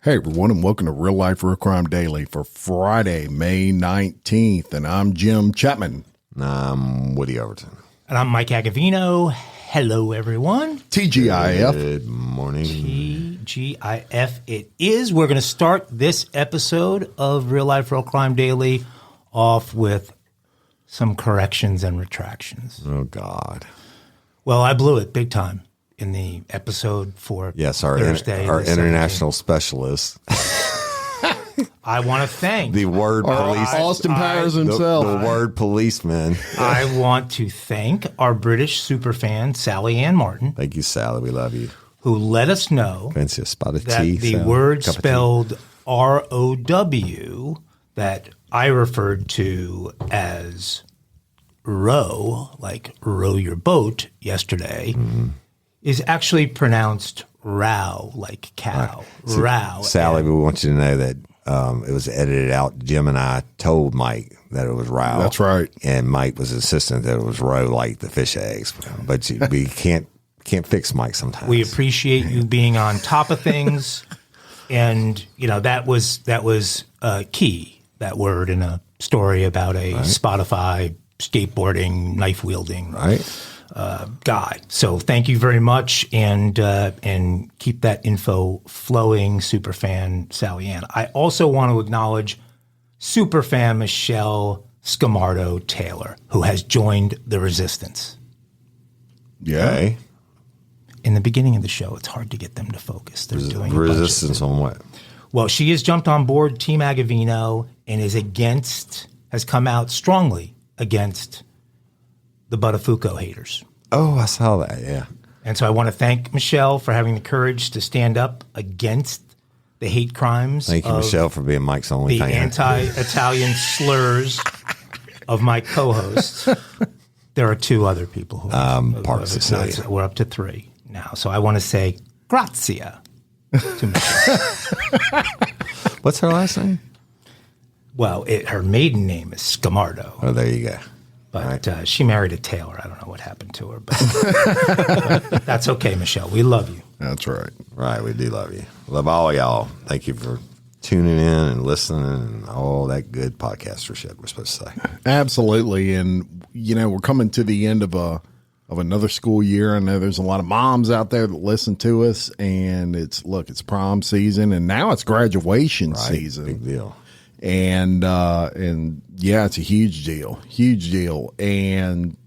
Hey everyone, and welcome to Real Life Real Crime Daily for Friday, May 19th. And I'm Jim Chapman. And I'm Woody Overton. And I'm Mike Agovino. Hello, everyone. TGIF. Good morning. TGIF it is. We're going to start this episode of Real Life Real Crime Daily off with some corrections and retractions. Oh, God. Well, I blew it big time in the episode for Thursday. Our international specialist. I want to thank the word police. Austin Powers himself. The word policeman. I want to thank our British superfan, Sally Ann Martin. Thank you, Sally. We love you. Who let us know Fancy a spot of that tea, the Sally. word Cup of tea. spelled R-O-W that I referred to as row, like row your boat yesterday, is actually pronounced row, like cow. So, row. Sally, And we want you to know that it was edited out. Jim and I told Mike that it was row. That's right. And Mike was insistent that it was row like the fish eggs. But we can't fix Mike sometimes. we appreciate you being on top of things. And, you know, that was key, that word, in a story about a Spotify skateboarding, knife wielding guy. So thank you very much, and keep that info flowing, superfan Sally Ann. I also want to acknowledge superfan Michelle Scamardo Taylor, who has joined the resistance. Yeah. Okay. In the beginning of the show, it's hard to get them to focus. They're doing a bunch of Resistance on what? Well, she has jumped on board Team Agovino and has come out strongly against the Buttafuoco haters. Oh, I saw that, yeah. And so I want to thank Michelle for having the courage to stand up against the hate crimes. Thank you, of Michelle, for being Mike's only the fan. anti-Italian slurs of my co-hosts. There are two other people who Park Sicilian. We're up to three now. So I want to say grazia to Michelle. What's her last name? Well, her maiden name is Scamardo. Oh, there you go. But she married a Taylor. I don't know what happened to her, but that's okay, Michelle. We love you. That's right. Right, we do love you. Love all y'all. Thank you for tuning in and listening and all that good podcastership we're supposed to say. Absolutely. And, you know, we're coming to the end of another school year. I know there's a lot of moms out there that listen to us, and it's prom season, and now it's graduation season. Big deal. And yeah, it's a huge deal. And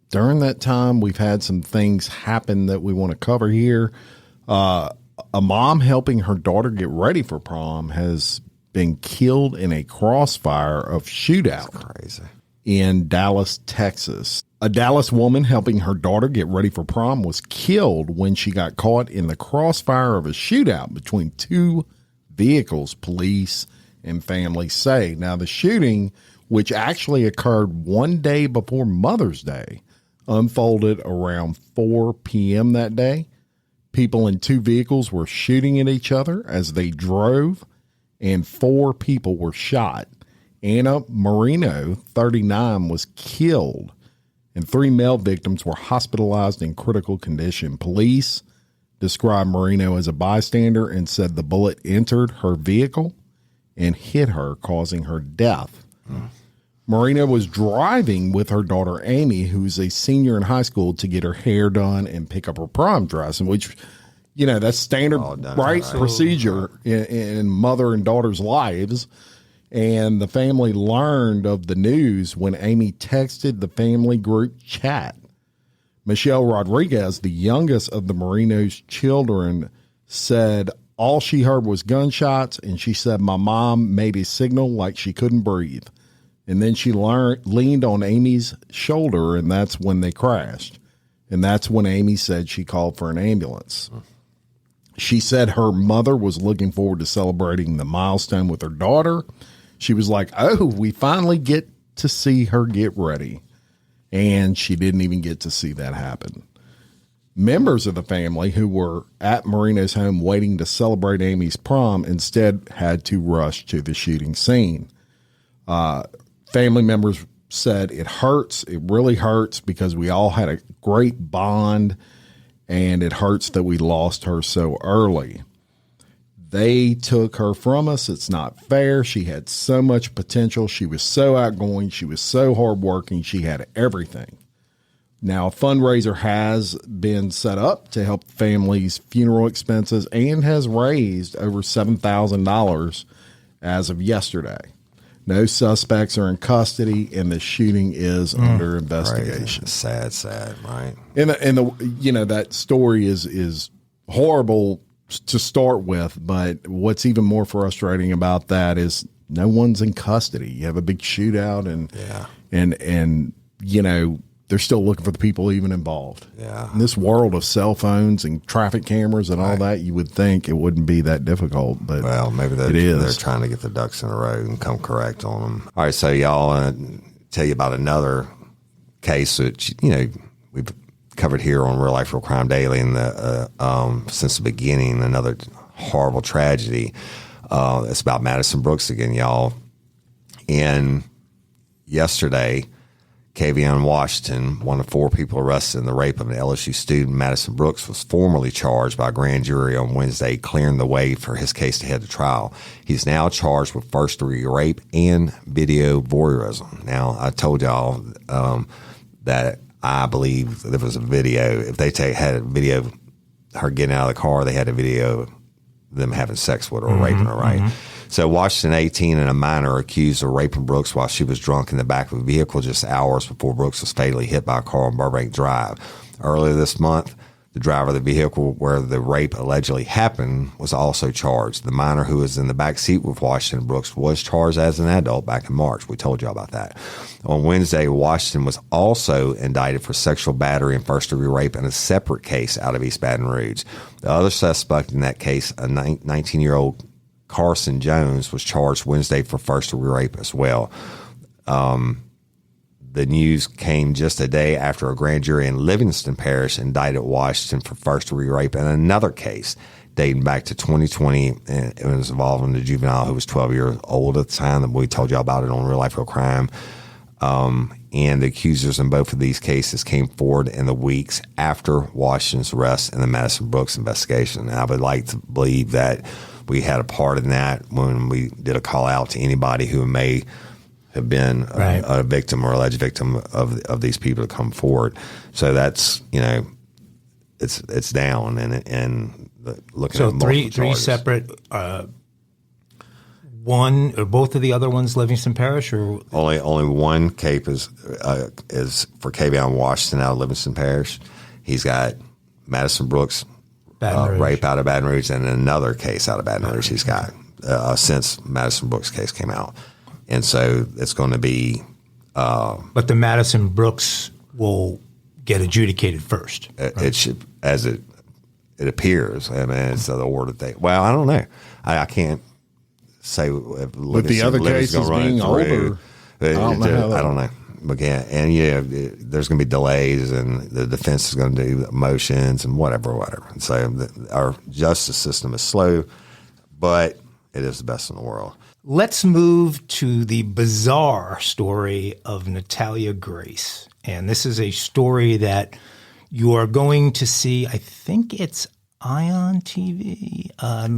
during that time, we've had some things happen that we want to cover here. A mom helping her daughter get ready for prom has been killed in a crossfire of shootout. That's crazy. In Dallas, Texas. A Dallas woman helping her daughter get ready for prom was killed when she got caught in the crossfire of a shootout between two vehicles, police and families say. Now, the shooting, which actually occurred one day before Mother's Day, unfolded around 4 p.m. that day. People in two vehicles were shooting at each other as they drove, and 4 people were shot. Anna Marino, 39, was killed, and 3 male victims were hospitalized in critical condition. Police described Marino as a bystander and said the bullet entered her vehicle and hit her, causing her death. Marina was driving with her daughter Amy, who's a senior in high school, to get her hair done and pick up her prom dress, in which, you know, that's standard procedure in mother and daughter's lives. And the family learned of the news when Amy texted the family group chat. Michelle Rodriguez, the youngest of the Marino's children, said all she heard was gunshots, and she said, "My mom made a signal like she couldn't breathe." And then she leaned on Amy's shoulder, and that's when they crashed. And that's when Amy said she called for an ambulance. She said her mother was looking forward to celebrating the milestone with her daughter. She was like, "Oh, we finally get to see her get ready." And she didn't even get to see that happen. Members of the family who were at Marino's home waiting to celebrate Amy's prom instead had to rush to the shooting scene. Family members said it hurts. It really hurts because we all had a great bond, and it hurts that we lost her so early. They took her from us. It's not fair. She had so much potential. She was so outgoing. She was so hardworking. She had everything. Now, a fundraiser has been set up to help families' funeral expenses and has raised over $7,000 as of yesterday. No suspects are in custody, and the shooting is under investigation. Right. Sad, right? And that story is horrible to start with, but what's even more frustrating about that is no one's in custody. You have a big shootout, and they're still looking for the people even involved. Yeah. In this world of cell phones and traffic cameras and all that, you would think it wouldn't be that difficult, but maybe they're trying to get the ducks in a row and come correct on them. All right, so y'all, tell you about another case that we've covered here on Real Life Real Crime Daily, and since the beginning, another horrible tragedy. It's about Madison Brooks again, y'all. And yesterday, Kavion Washington, one of 4 people arrested in the rape of an LSU student, Madison Brooks, was formally charged by a grand jury on Wednesday, clearing the way for his case to head to trial. He's now charged with first-degree rape and video voyeurism. Now, I told y'all that I believe there was a video. If they had a video of her getting out of the car, they had a video of them having sex with her or raping her, right? So Washington, 18, and a minor accused of raping Brooks while she was drunk in the back of a vehicle just hours before Brooks was fatally hit by a car on Burbank Drive. Earlier this month, the driver of the vehicle where the rape allegedly happened was also charged. The minor who was in the back seat with Washington Brooks was charged as an adult back in March. We told you about that. On Wednesday, Washington was also indicted for sexual battery and first-degree rape in a separate case out of East Baton Rouge. The other suspect in that case, a 19-year-old Carson Jones, was charged Wednesday for first-degree rape as well. The news came just a day after a grand jury in Livingston Parish indicted Washington for first-degree rape in another case dating back to 2020. And it was involving the juvenile who was 12 years old at the time. That we told you about it on Real Life Real Crime. And the accusers in both of these cases came forward in the weeks after Washington's arrest in the Madison Brooks investigation. And I would like to believe that we had a part in that when we did a call out to anybody who may have been a victim or alleged victim of these people to come forward. So that's, it's down and looking at three separate, one or both of the other ones Livingston Parish, or only one case is for Kavion Washington out of Livingston Parish. He's got Madison Brooks rape out of Baton Rouge, and another case out of Baton Rouge he's got since Madison Brooks' case came out. And so it's going to be... but the Madison Brooks will get adjudicated first. Right? It should, as it appears. I mean, it's the order they... Well, I don't know. I can't say if but the other cases being older, I don't know. Again, and there's going to be delays, and the defense is going to do motions and whatever. And so our justice system is slow, but it is the best in the world. Let's move to the bizarre story of Natalia Grace. And this is a story that you are going to see. I think it's Ion TV.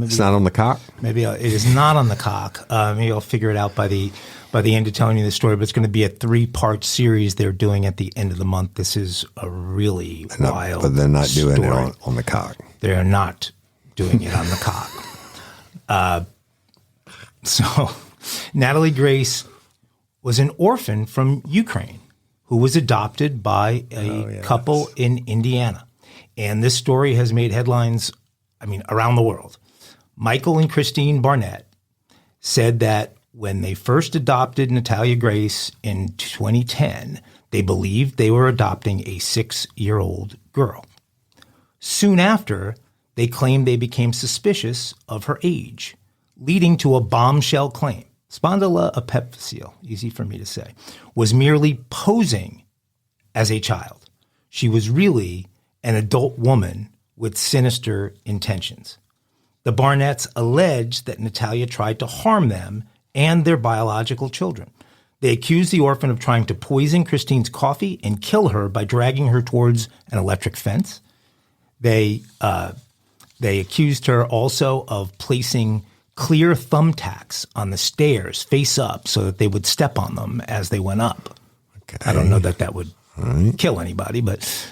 It's not on the cock? Maybe it is not on the cock. Maybe I'll figure it out by the end of telling you the story. But it's going to be a 3-part series they're doing at the end of the month. This is a really wild But they're not doing story. it on the cock. They're not doing it on the cock. So Natalie Grace was an orphan from Ukraine who was adopted by a couple in Indiana. And this story has made headlines, around the world. Michael and Christine Barnett said that when they first adopted Natalia Grace in 2010, they believed they were adopting a 6-year-old girl. Soon after, they claimed they became suspicious of her age, leading to a bombshell claim. Spondyloepiphyseal, easy for me to say, was merely posing as a child. She was really an adult woman with sinister intentions. The Barnetts alleged that Natalia tried to harm them and their biological children. They accused the orphan of trying to poison Christine's coffee and kill her by dragging her towards an electric fence. They They accused her also of placing clear thumbtacks on the stairs face up so that they would step on them as they went up. Okay. I don't know that would kill anybody, but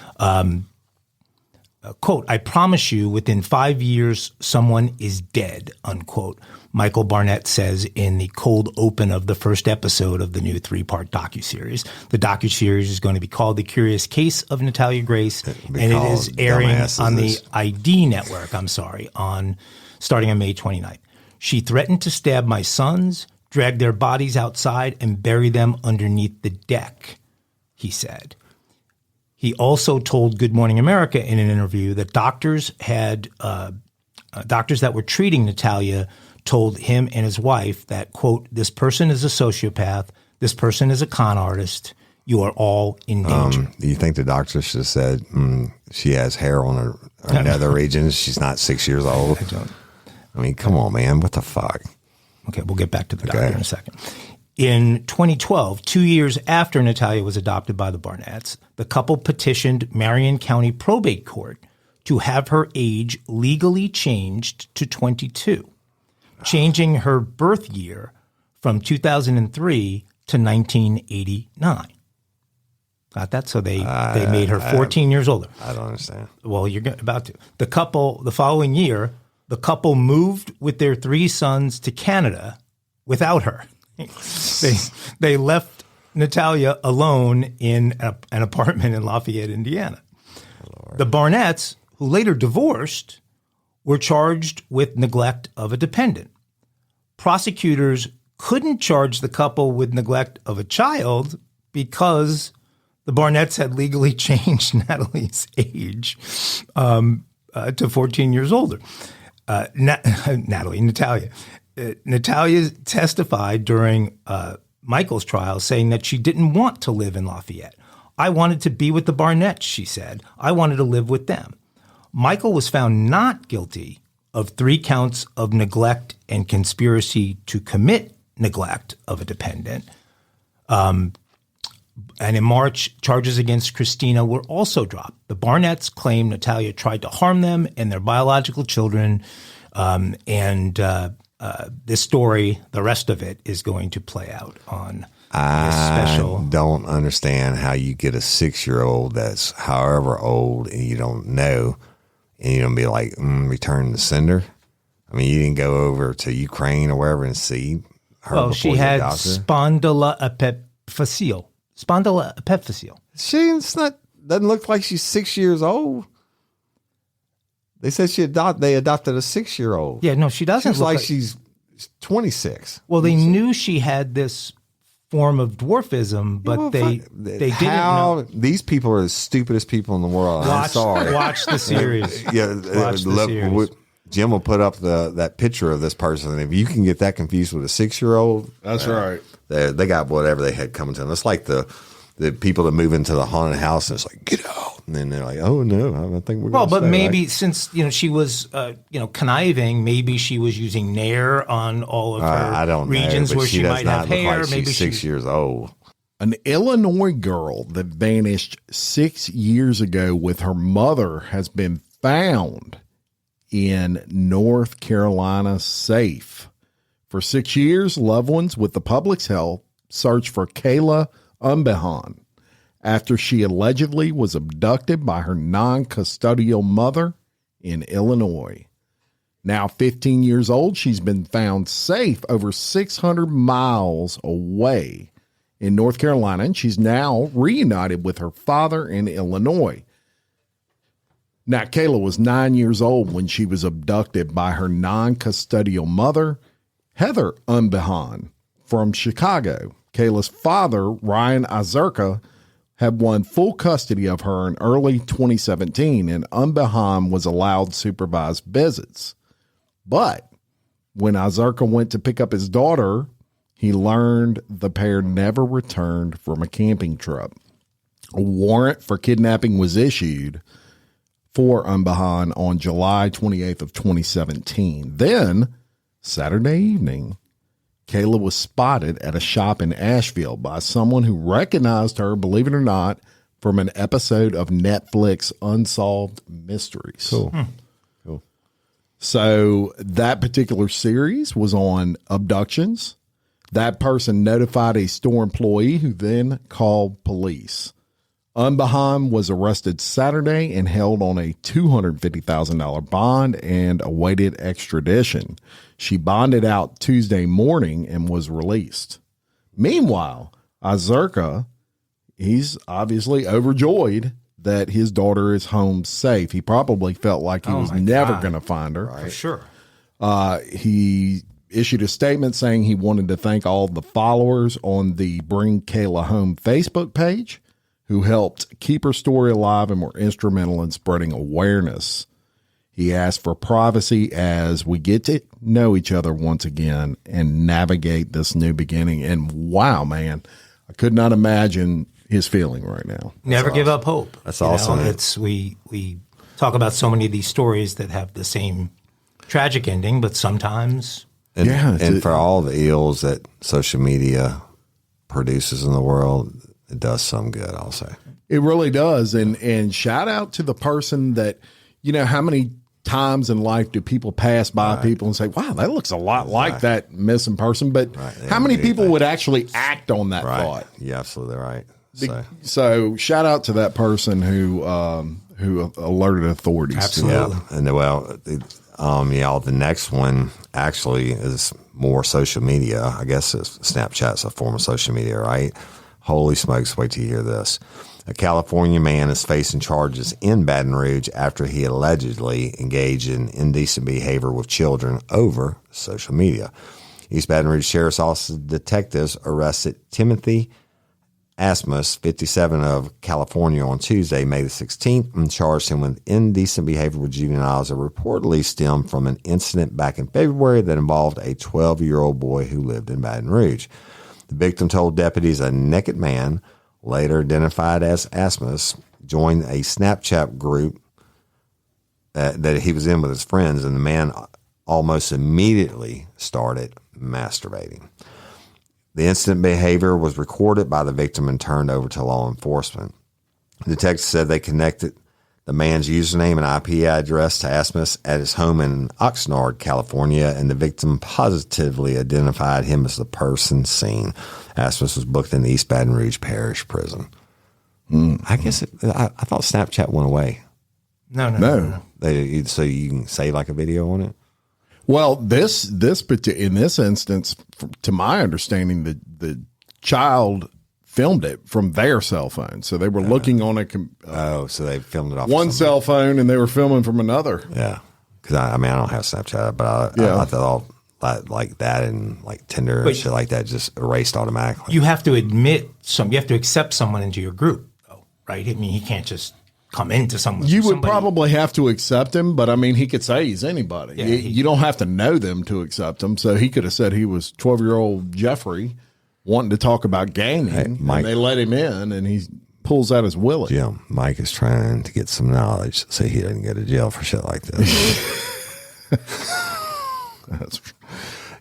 quote, I promise you within 5 years, someone is dead, unquote. Michael Barnett says in the cold open of the first episode of the new 3-part docuseries. The docuseries is going to be called The Curious Case of Natalia Grace, and it is airing on the ID network, starting on May 29th. She threatened to stab my sons, drag their bodies outside, and bury them underneath the deck, he said. He also told Good Morning America in an interview that doctors that were treating Natalia told him and his wife that, quote, this person is a sociopath, this person is a con artist, you are all in danger. Do you think the doctor should have said she has hair on her nether regions, she's not 6 years old? I mean, come on, man, what the fuck? Okay, we'll get back to the doctor in a second. In 2012, 2 years after Natalia was adopted by the Barnetts, the couple petitioned Marion County Probate Court to have her age legally changed to 22, changing her birth year from 2003 to 1989. Got that? So they made her 14 years older. I don't understand. Well, you're about to. The following year, the couple moved with their 3 sons to Canada without her. They left Natalia alone in an apartment in Lafayette, Indiana. The Barnetts, who later divorced, were charged with neglect of a dependent. Prosecutors couldn't charge the couple with neglect of a child because the Barnetts had legally changed Natalie's age to 14 years older. Natalia. Natalia testified during Michael's trial saying that she didn't want to live in Lafayette. I wanted to be with the Barnetts, she said. I wanted to live with them. Michael was found not guilty of 3 counts of neglect and conspiracy to commit neglect of a dependent. And in March, charges against Christina were also dropped. The Barnetts claimed Natalia tried to harm them and their biological children, this story, the rest of it, is going to play out on this special. I don't understand how you get a 6-year-old that's however old and you don't know, and you don't be like, return the sender. I mean, you didn't go over to Ukraine or wherever and see her. Well, she had spondyloepiphyseal. She doesn't look like she's 6 years old. They said they adopted a 6-year-old. Yeah, no, she doesn't look like she's 26. Well, they knew she had this form of dwarfism, but they didn't know. These people are the stupidest people in the world. I'm sorry. Watch the series. Series. Jim will put up that picture of this person, and if you can get that confused with a 6-year-old, that's right. They got whatever they had coming to them. It's like the people that move into the haunted house and it's like, get out. And then they're like, oh no, I don't think we're going to but maybe since, she was, conniving, maybe she was using Nair on all of her regions where she might have hair. Like maybe she's 6 years old. An Illinois girl that vanished 6 years ago with her mother has been found in North Carolina safe. For 6 years, loved ones with the public's help searched for Kayla Umbehan after she allegedly was abducted by her non-custodial mother in Illinois. Now 15 years old, she's been found safe over 600 miles away in North Carolina, and she's now reunited with her father in Illinois. Now, Kayla was 9 years old when she was abducted by her non-custodial mother, Heather Umbehan, from Chicago. Kayla's father, Ryan Azurka, had won full custody of her in early 2017, and Umbehan was allowed supervised visits. But when Azurka went to pick up his daughter, he learned the pair never returned from a camping trip. A warrant for kidnapping was issued for Umbehan on July 28th of 2017. Then, Saturday evening, Kayla was spotted at a shop in Asheville by someone who recognized her, believe it or not, from an episode of Netflix Unsolved Mysteries. Cool. Cool. So that particular series was on abductions. That person notified a store employee who then called police. Unbeheim was arrested Saturday and held on a $250,000 bond and awaited extradition. She bonded out Tuesday morning and was released. Meanwhile, Azurka, he's obviously overjoyed that his daughter is home safe. He probably felt like he was never going to find her. For sure. He issued a statement saying he wanted to thank all the followers on the Bring Kayla Home Facebook page who helped keep her story alive and were instrumental in spreading awareness. He asked for privacy as we get to know each other once again and navigate this new beginning. And wow, man, I could not imagine his feeling right now. Never give up hope. That's awesome. It's we talk about so many of these stories that have the same tragic ending, but sometimes. And for all the ills that social media produces in the world, it does some good, I'll say. It really does. And shout out to the person that, how many times in life do people pass by people and say, wow, that looks a lot like that missing person. But how many people would actually act on that thought? You're absolutely right. So shout out to that person who alerted authorities. Absolutely. Yeah. And the next one actually is more social media. I guess Snapchat's a form of social media, right? Holy smokes, wait till you hear this. A California man is facing charges in Baton Rouge after he allegedly engaged in indecent behavior with children over social media. East Baton Rouge Sheriff's Office detectives arrested Timothy Asmus, 57, of California on Tuesday, May the 16th, and charged him with indecent behavior with juveniles that reportedly stemmed from an incident back in February that involved a 12-year-old boy who lived in Baton Rouge. The victim told deputies a naked man, later identified as Asmus, joined a Snapchat group that he was in with his friends, and the man almost immediately started masturbating. The incident behavior was recorded by the victim and turned over to law enforcement. Detectives said they connected the man's username and IP address to Asmus at his home in Oxnard, California, and the victim positively identified him as the person seen. Asmus was booked in the East Baton Rouge Parish Prison. I guess I thought Snapchat went away. No. So you can save like a video on it? Well, in this instance, to my understanding, the child filmed it from their cell phone. So they were looking on so they filmed it off one cell phone and they were filming from another. Yeah. Because I don't have Snapchat, but I thought like that and like Tinder and shit like that just erased automatically. You have to you have to accept someone into your group, though, right? I mean, he can't just come into someone. You would probably have to accept him, but I mean, he could say he's anybody. Yeah, you don't have to know them to accept him. So he could have said he was 12-year-old Jeffrey wanting to talk about gaming, and they let him in, and he pulls out his willie. Jim, Mike is trying to get some knowledge so he doesn't go to jail for shit like this.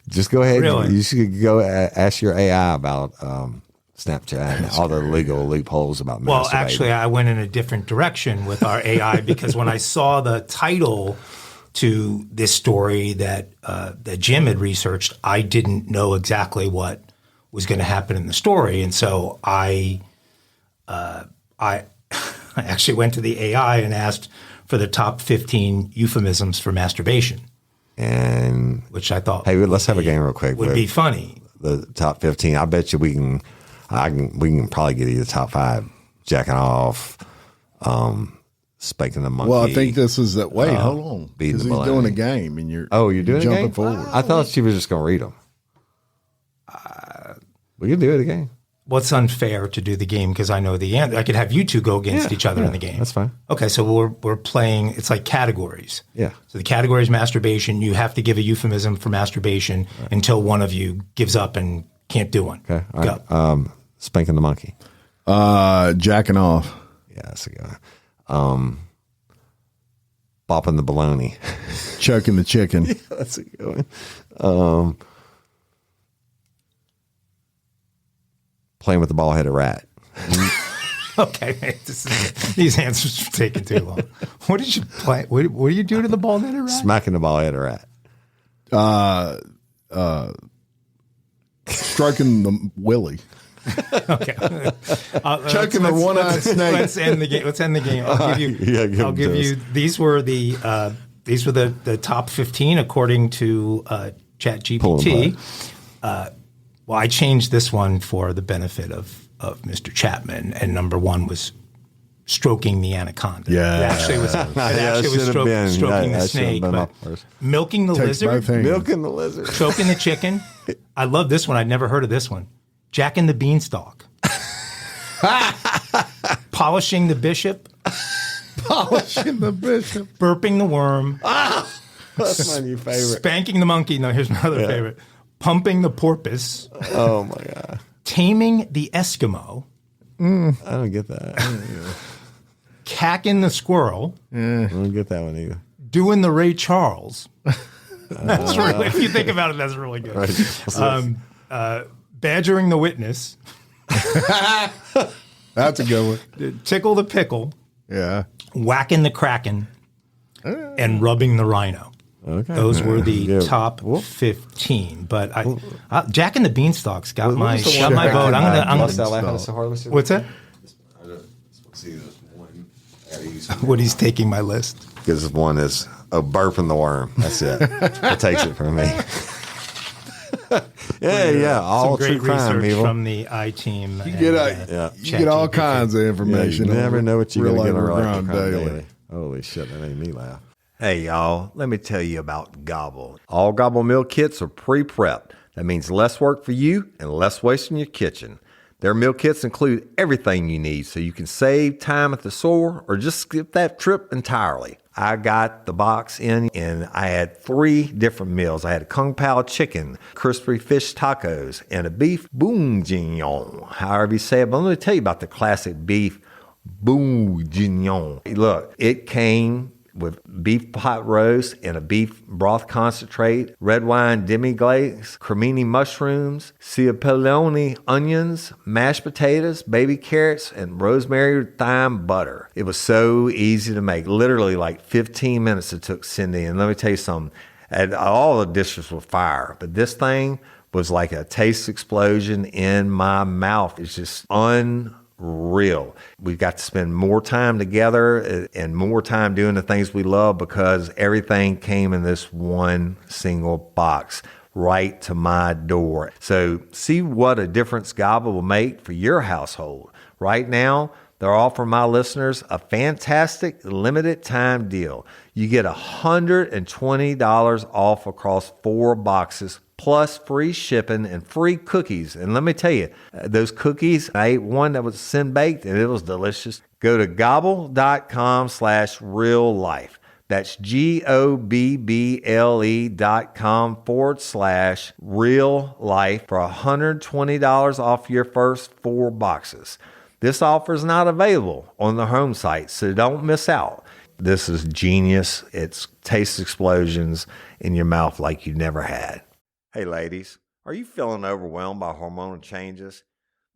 Just go ahead. Really? You should go ask your AI about Snapchat and all the legal loopholes about masturbating. Well, actually, I went in a different direction with our AI because when I saw the title to this story that Jim had researched, I didn't know exactly what was going to happen in the story, and so I actually went to the AI and asked for the top 15 euphemisms for masturbation, and which I thought, hey, let's have a game real quick. Would be funny. The top 15. I bet you we can probably get you the top 5. Jacking off, spanking the monkey. Well, I think this is that. Wait, hold on, because he's doing a game, and you're doing jumping a game? forward. I thought she was just going to read them. We could do it again. What's unfair to do the game because I know the answer. I could have you two go against each other in the game. That's fine. Okay, so we're playing. It's like categories. Yeah. So the category is masturbation. You have to give a euphemism for masturbation until one of you gives up and can't do one. Okay. All go. Right. Spanking the monkey. Jacking off. Yeah, that's a good one. Bopping the bologna. Choking the chicken. Yeah, that's a good one. Playing with the ball-headed rat. Okay, these answers are taking too long. What did you play? What do you do to the bald headed rat? Smacking the bald headed rat. Stroking the willy. Okay. Choking the one-eyed snake. Let's end the game. I'll give you. These were the top 15 according to ChatGPT. Well, I changed this one for the benefit of Mr. Chapman, and number one was stroking the anaconda. Yeah. It actually was stroking the snake. But milking the lizard. Milking the lizard. Choking the chicken. I love this one. I'd never heard of this one. Jacking the beanstalk. Polishing the bishop. Polishing the bishop. Burping the worm. That's my new favorite. Spanking the monkey. No, here's my other favorite. Pumping the porpoise. Oh, my God. Taming the Eskimo. I don't get that. Cacking the squirrel. I don't get that one either. Doing the Ray Charles. That's really, if you think about it, that's really good. Right. Badgering the witness. That's a good one. Tickle the pickle. Yeah. Whacking the kraken. And rubbing the rhino. Okay. Those were the top 15. But Jack and the Beanstalks got my vote. What's that? Woody's taking my list. Because one is burping the worm. That's it. It takes it from me. Yeah. All some great true crime, research people. from the I-Team. You get all kinds of information. You never know what you're going to get on Real Life Crime Daily. Daily. Holy shit, that made me laugh. Hey, y'all, let me tell you about Gobble. All Gobble meal kits are pre-prepped. That means less work for you and less waste in your kitchen. Their meal kits include everything you need so you can save time at the store or just skip that trip entirely. I got the box in and I had 3 different meals. I had a Kung Pao chicken, crispy fish tacos, and a beef bourguignon, however you say it. But let me tell you about the classic beef bourguignon. Look, it came with beef pot roast and a beef broth concentrate, red wine demi-glaze, cremini mushrooms, cipollone onions, mashed potatoes, baby carrots, and rosemary thyme butter. It was so easy to make. Literally like 15 minutes it took Cindy. And let me tell you something. And all the dishes were fire, but this thing was like a taste explosion in my mouth. It's just unreal. We've got to spend more time together and more time doing the things we love because everything came in this one single box right to my door. So see what a difference Gobble will make for your household. Right now, they're offering my listeners a fantastic limited time deal. You get $120 off across 4 boxes plus free shipping and free cookies. And let me tell you, those cookies, I ate one that was sin baked and it was delicious. Go to gobble.com/reallife. That's GOBBLE.com/real-life for $120 off your first 4 boxes. This offer is not available on the home site, so don't miss out. This is genius. It's taste explosions in your mouth like you never had. Hey ladies, are you feeling overwhelmed by hormonal changes?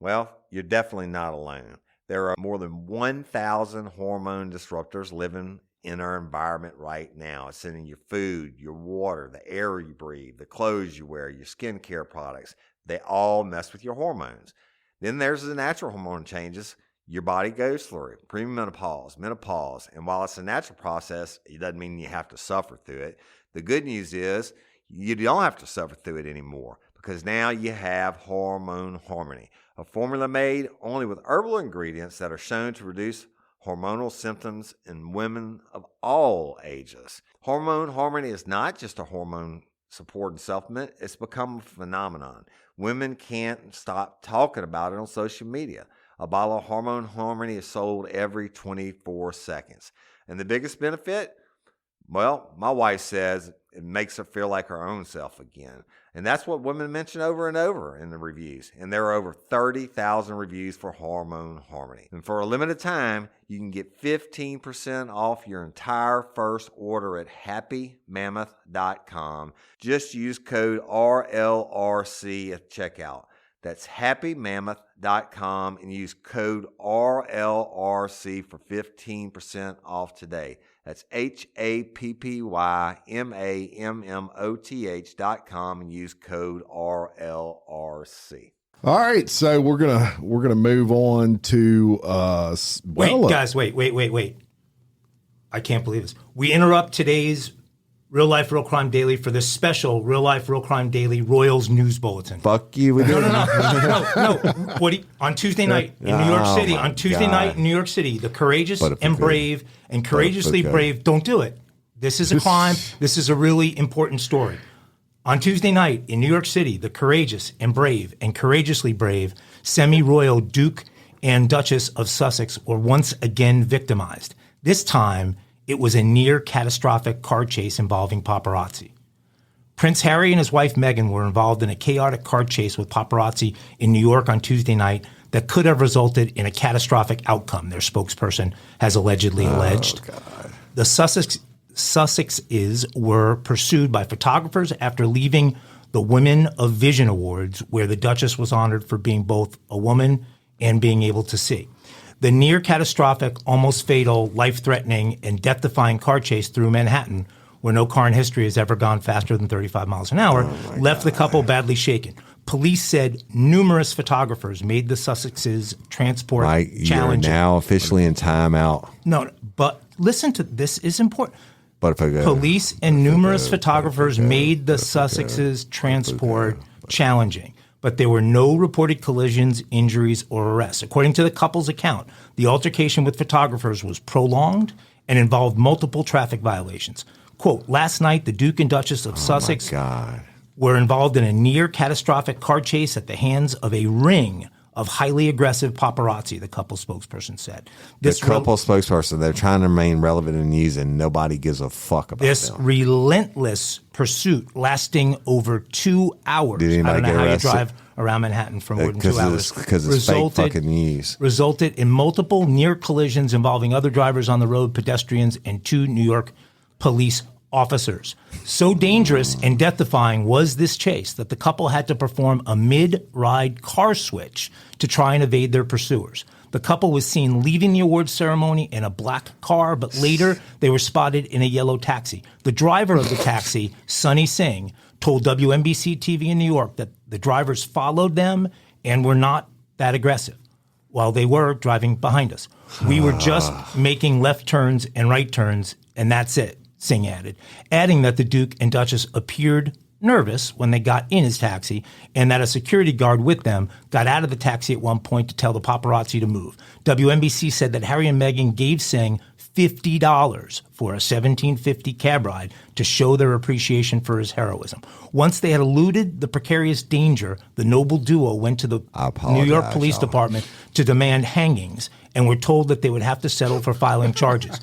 Well, you're definitely not alone. There are more than 1,000 hormone disruptors living in our environment right now. It's in your food, your water, the air you breathe, the clothes you wear, your skincare products. They all mess with your hormones. Then there's the natural hormone changes your body goes through, premenopause, menopause. And while it's a natural process, it doesn't mean you have to suffer through it. The good news is you don't have to suffer through it anymore because now you have Hormone Harmony, a formula made only with herbal ingredients that are shown to reduce hormonal symptoms in women of all ages. Hormone Harmony is not just a hormone support and supplement. It's become a phenomenon. Women can't stop talking about it on social media. A bottle of Hormone Harmony is sold every 24 seconds. And the biggest benefit? Well, my wife says it makes her feel like her own self again. And that's what women mention over and over in the reviews. And there are over 30,000 reviews for Hormone Harmony. And for a limited time, you can get 15% off your entire first order at happymammoth.com. Just use code RLRC at checkout. That's happymammoth.com and use code RLRC for 15% off today. That's happymammoth.com and use code RLRC. All right, so we're gonna move on to wait. I can't believe this. We interrupt today's Real Life, Real Crime Daily for this special Real Life, Real Crime Daily Royals News Bulletin. Fuck you. No. On Tuesday night in New York City, the courageous and brave and courageously brave don't do it. This is a crime. This is a really important story. On Tuesday night in New York City, the courageous and courageously brave semi-royal Duke and Duchess of Sussex were once again victimized. This time, it was a near catastrophic car chase involving paparazzi. Prince Harry and his wife Meghan were involved in a chaotic car chase with paparazzi in New York on Tuesday night that could have resulted in a catastrophic outcome, their spokesperson has allegedly alleged. God. The Sussexes were pursued by photographers after leaving the Women of Vision Awards, where the Duchess was honored for being both a woman and being able to see. The near-catastrophic, almost fatal, life-threatening, and death-defying car chase through Manhattan, where no car in history has ever gone faster than 35 miles an hour, left the couple badly shaken. Police said numerous photographers made the Sussexes transport challenging. You're now officially in timeout. No, but listen to this is important. Police and numerous photographers made the Sussexes transport challenging, but there were no reported collisions, injuries, or arrests. According to the couple's account, the altercation with photographers was prolonged and involved multiple traffic violations. Quote, last night, the Duke and Duchess of Sussex were involved in a near-catastrophic car chase at the hands of a ring of highly aggressive paparazzi, the couple spokesperson said. The couple spokesperson, they're trying to remain relevant in news, and nobody gives a fuck about this them. Relentless pursuit lasting over 2 hours. Did anybody I don't know get how arrested? you drive around Manhattan for more than 2 hours. Because it's fake fucking news. Resulted in multiple near collisions involving other drivers on the road, pedestrians, and 2 New York police officers. So dangerous and death-defying was this chase that the couple had to perform a mid-ride car switch to try and evade their pursuers. The couple was seen leaving the awards ceremony in a black car, but later they were spotted in a yellow taxi. The driver of the taxi, Sonny Singh, told WNBC TV in New York that the drivers followed them and were not that aggressive while they were driving behind us. We were just making left turns and right turns, and that's it, Singh adding that the Duke and Duchess appeared nervous when they got in his taxi and that a security guard with them got out of the taxi at one point to tell the paparazzi to move. WNBC said that Harry and Meghan gave Singh $50 for a $17.50 cab ride to show their appreciation for his heroism. Once they had eluded the precarious danger, the noble duo went to the New York Police Department to demand hangings and were told that they would have to settle for filing charges.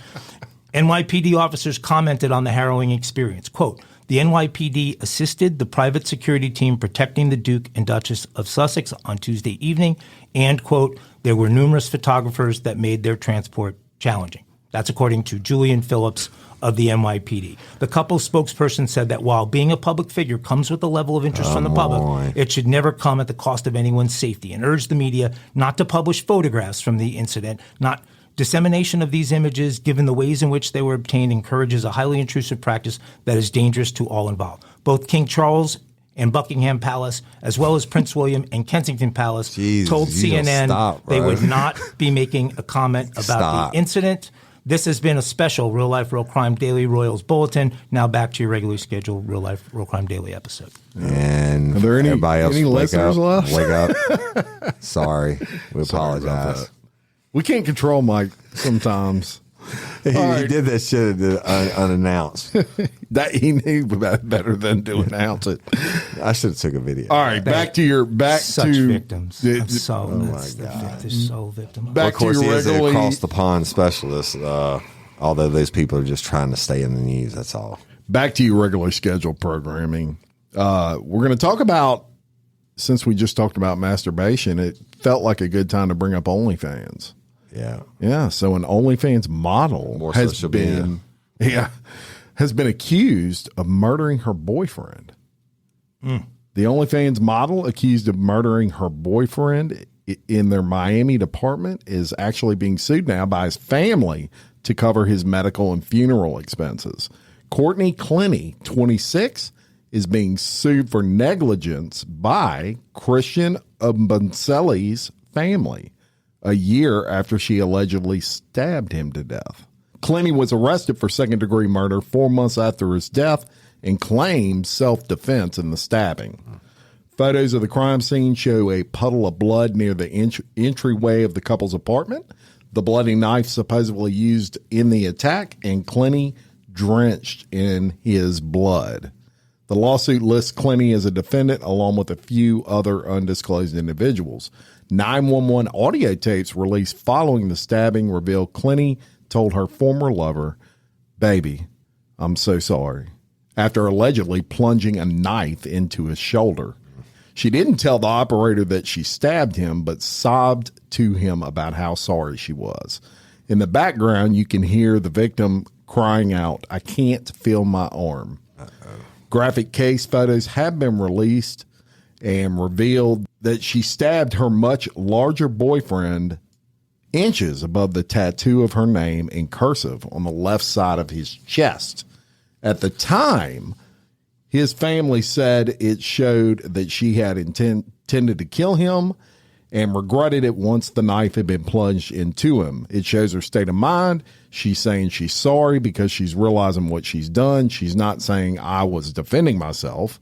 NYPD officers commented on the harrowing experience. Quote, the NYPD assisted the private security team protecting the Duke and Duchess of Sussex on Tuesday evening, and, quote, there were numerous photographers that made their transport challenging. That's according to Julian Phillips of the NYPD. The couple's spokesperson said that while being a public figure comes with a level of interest from the public, it should never come at the cost of anyone's safety, and urged the media not to publish photographs from the incident. Dissemination of these images, given the ways in which they were obtained, encourages a highly intrusive practice that is dangerous to all involved. Both King Charles and Buckingham Palace, as well as Prince William and Kensington Palace, told CNN they would not be making a comment about the incident. This has been a special Real Life, Real Crime Daily Royals Bulletin. Now back to your regularly scheduled Real Life, Real Crime Daily episode. And are there any listeners left? Wake up. Sorry. We apologize. We can't control Mike sometimes. He did that shit unannounced. That he knew better than to announce it. I should have took a video. All right, back to victims. They're so victimized. Well, of course, he is an across the pond specialist. Although those people are just trying to stay in the news. That's all. Back to your regularly scheduled programming. We're going to talk about, since we just talked about masturbation, it felt like a good time to bring up OnlyFans. Yeah. So an OnlyFans model has been accused of murdering her boyfriend. The OnlyFans model accused of murdering her boyfriend in their Miami apartment is actually being sued now by his family to cover his medical and funeral expenses. Courtney Clenny, 26, is being sued for negligence by Christian Ubuncelli's family a year after she allegedly stabbed him to death. Clenny was arrested for second-degree murder 4 months after his death and claimed self-defense in the stabbing. Photos of the crime scene show a puddle of blood near the entryway of the couple's apartment, the bloody knife supposedly used in the attack, and Clenny drenched in his blood. The lawsuit lists Clenny as a defendant along with a few other undisclosed individuals. 911 audio tapes released following the stabbing reveal Clenny told her former lover, "Baby, I'm so sorry," after allegedly plunging a knife into his shoulder. She didn't tell the operator that she stabbed him, but sobbed to him about how sorry she was. In the background, you can hear the victim crying out, "I can't feel my arm." Graphic case photos have been released and revealed that she stabbed her much larger boyfriend inches above the tattoo of her name in cursive on the left side of his chest. At the time, his family said it showed that she had intended to kill him and regretted it once the knife had been plunged into him. It shows her state of mind. She's saying she's sorry because she's realizing what she's done. She's not saying I was defending myself.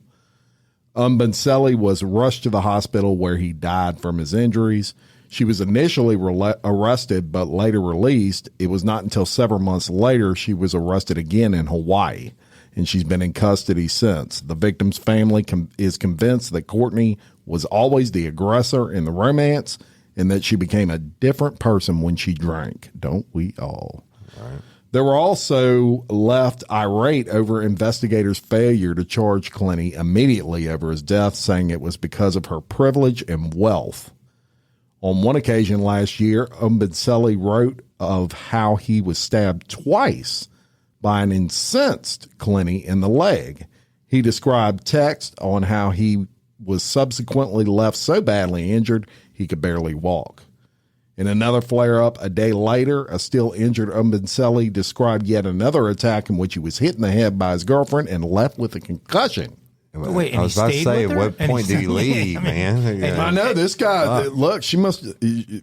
Ubuncelli was rushed to the hospital where he died from his injuries. She was initially arrested but later released. It was not until several months later she was arrested again in Hawaii, and she's been in custody since. The victim's family is convinced that Courtney was always the aggressor in the romance and that she became a different person when she drank. Don't we all? Right. They were also left irate over investigators' failure to charge Clenny immediately over his death, saying it was because of her privilege and wealth. On one occasion last year, Ubuncelli wrote of how he was stabbed twice by an incensed Clenny in the leg. He described text on how he was subsequently left so badly injured he could barely walk. In another flare-up a day later, a still injured Ubuncelli described yet another attack in which he was hit in the head by his girlfriend and left with a concussion. Wait, and I was about to say, at what And point did he leave, man? I know this guy. Look, she must. I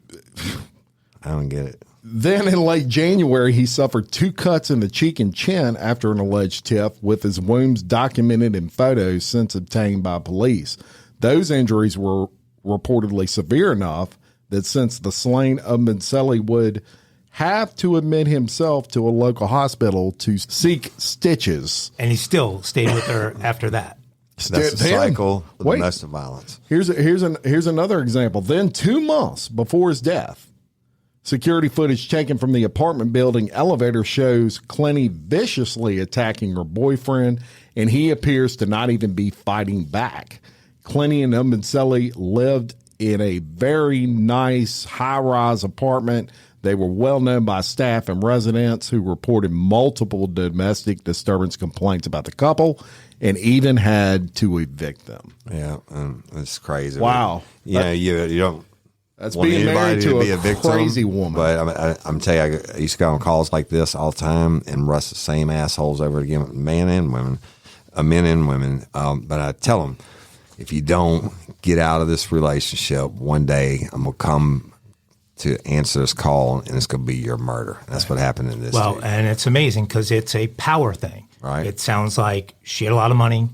don't get it. Then in late January, he suffered 2 cuts in the cheek and chin after an alleged tiff, with his wounds documented in photos since obtained by police. Those injuries were reportedly severe enough that since the slain Ubuncelli would have to admit himself to a local hospital to seek stitches. And he still stayed with her after that. That's the cycle of domestic violence. Here's another example. Then 2 months before his death, security footage taken from the apartment building elevator shows Clenny viciously attacking her boyfriend, and he appears to not even be fighting back. Clenny and Ubuncelli lived in a very nice high-rise apartment. They were well known by staff and residents who reported multiple domestic disturbance complaints about the couple and even had to evict them. Yeah, it's crazy. Wow. You don't. That's want being anybody married to be a victim, crazy woman. But I'm telling you, I used to go on calls like this all the time and rust the same assholes over again, men and women. But I tell them, if you don't get out of this relationship, one day I'm going to come to answer this call and it's going to be your murder. And that's what happened in this. Well, and it's amazing because it's a power thing. Right. It sounds like she had a lot of money,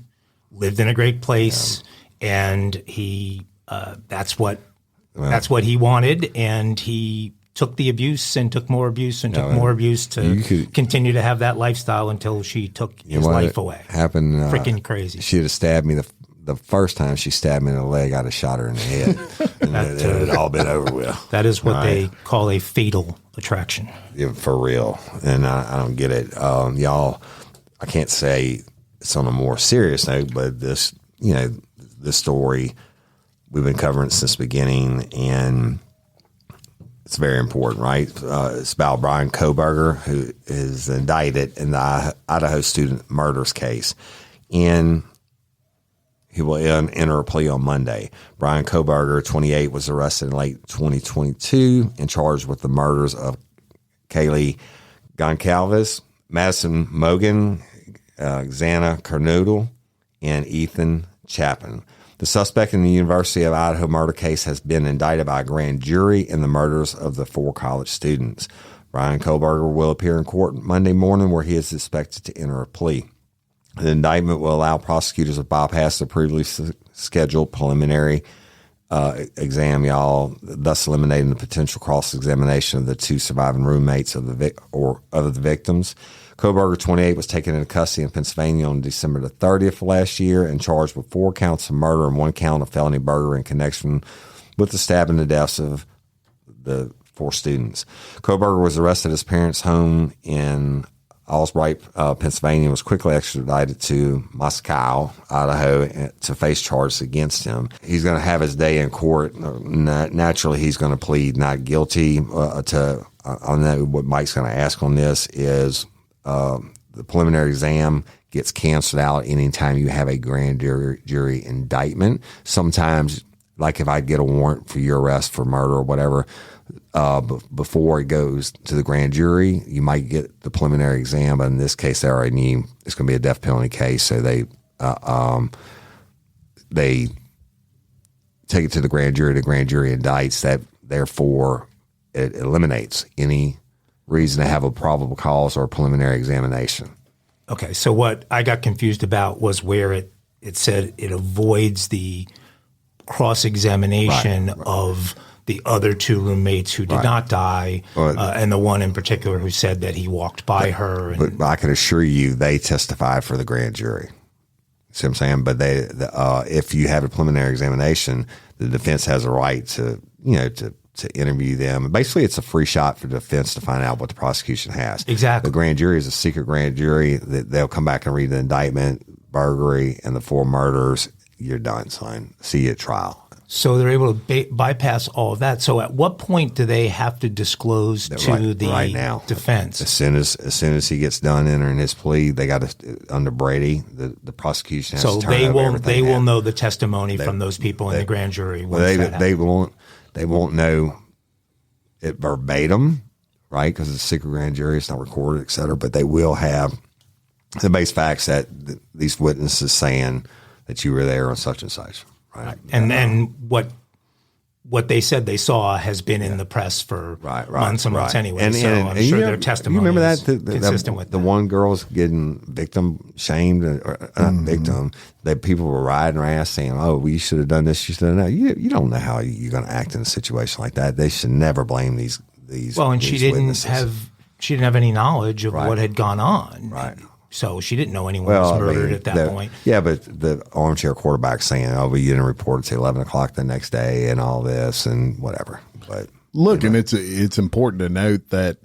lived in a great place, and he that's what he wanted, and he took the abuse and took more abuse and took more abuse to continue to have that lifestyle until she took his life away. Happened. Freaking crazy. She'd have stabbed me the first time she stabbed me in the leg. I'd have shot her in the head, and it had all been over with. That is what they call a fatal attraction. Yeah, for real. And I don't get it, y'all. I can't say it's on a more serious note, but this story, we've been covering it since the beginning, and it's very important, right? It's about Bryan Kohberger, who is indicted in the Idaho student murders case. And He will enter a plea on Monday. Bryan Kohberger, 28, was arrested in late 2022 and charged with the murders of Kaylee Goncalves, Madison Mogan, Xana Carnoodle, and Ethan Chapman. The suspect in the University of Idaho murder case has been indicted by a grand jury in the murders of the 4 college students. Bryan Kohberger will appear in court Monday morning, where he is expected to enter a plea. The indictment will allow prosecutors to bypass the previously scheduled preliminary exam, thus eliminating the potential cross-examination of the 2 surviving roommates of the victims. Kohberger, 28, was taken into custody in Pennsylvania on December the 30th of last year and charged with 4 counts of murder and 1 count of felony burglary in connection with the stabbing and deaths of the 4 students. Kohberger was arrested at his parents' home in Albright, Pennsylvania, and was quickly extradited to Moscow, Idaho, to face charges against him. He's going to have his day in court. Naturally, he's going to plead not guilty. I know what Mike's going to ask on this is the preliminary exam gets canceled out anytime you have a grand jury indictment. Sometimes, like if I get a warrant for your arrest for murder or whatever, before it goes to the grand jury, you might get the preliminary exam, but in this case, they already knew it's going to be a death penalty case, so they take it to the grand jury. The grand jury indicts that. Therefore, it eliminates any reason to have a probable cause or a preliminary examination. Okay, so what I got confused about was where it said it avoids the cross-examination of the other 2 roommates who did not die, and the one in particular who said that he walked by her. But I can assure you they testified for the grand jury. See what I'm saying? But if you have a preliminary examination, the defense has a right to interview them. Basically, it's a free shot for the defense to find out what the prosecution has. Exactly. The grand jury is a secret grand jury. They'll come back and read the indictment, burglary, and the 4 murders. You're done, son. See you at trial. So they're able to bypass all of that. So at what point do they have to disclose to the right now, defense? As soon as he gets done entering his plea, they got to, under Brady, the prosecution has to turn over everything. They will know the testimony from those people in the grand jury. They won't know it verbatim, right? Because it's a secret grand jury, it's not recorded, et cetera. But they will have the base facts that these witnesses saying that you were there on such and such. Right. And what they said they saw has been in the press for months and months anyway. And I'm sure their testimony you remember is consistent with the one girl's getting victim shamed, or not victim. That people were riding her ass saying, "Oh, well, you should have done this. You should have done that." You don't know how you're going to act in a situation like that. They should never blame these. Well, and these she didn't witnesses. have any knowledge of what had gone on. Right. So she didn't know anyone was murdered at that point. Yeah, but the armchair quarterback saying, "Oh, well, you didn't report it till 11 o'clock the next day," and all this and whatever. But look, and it's important to note that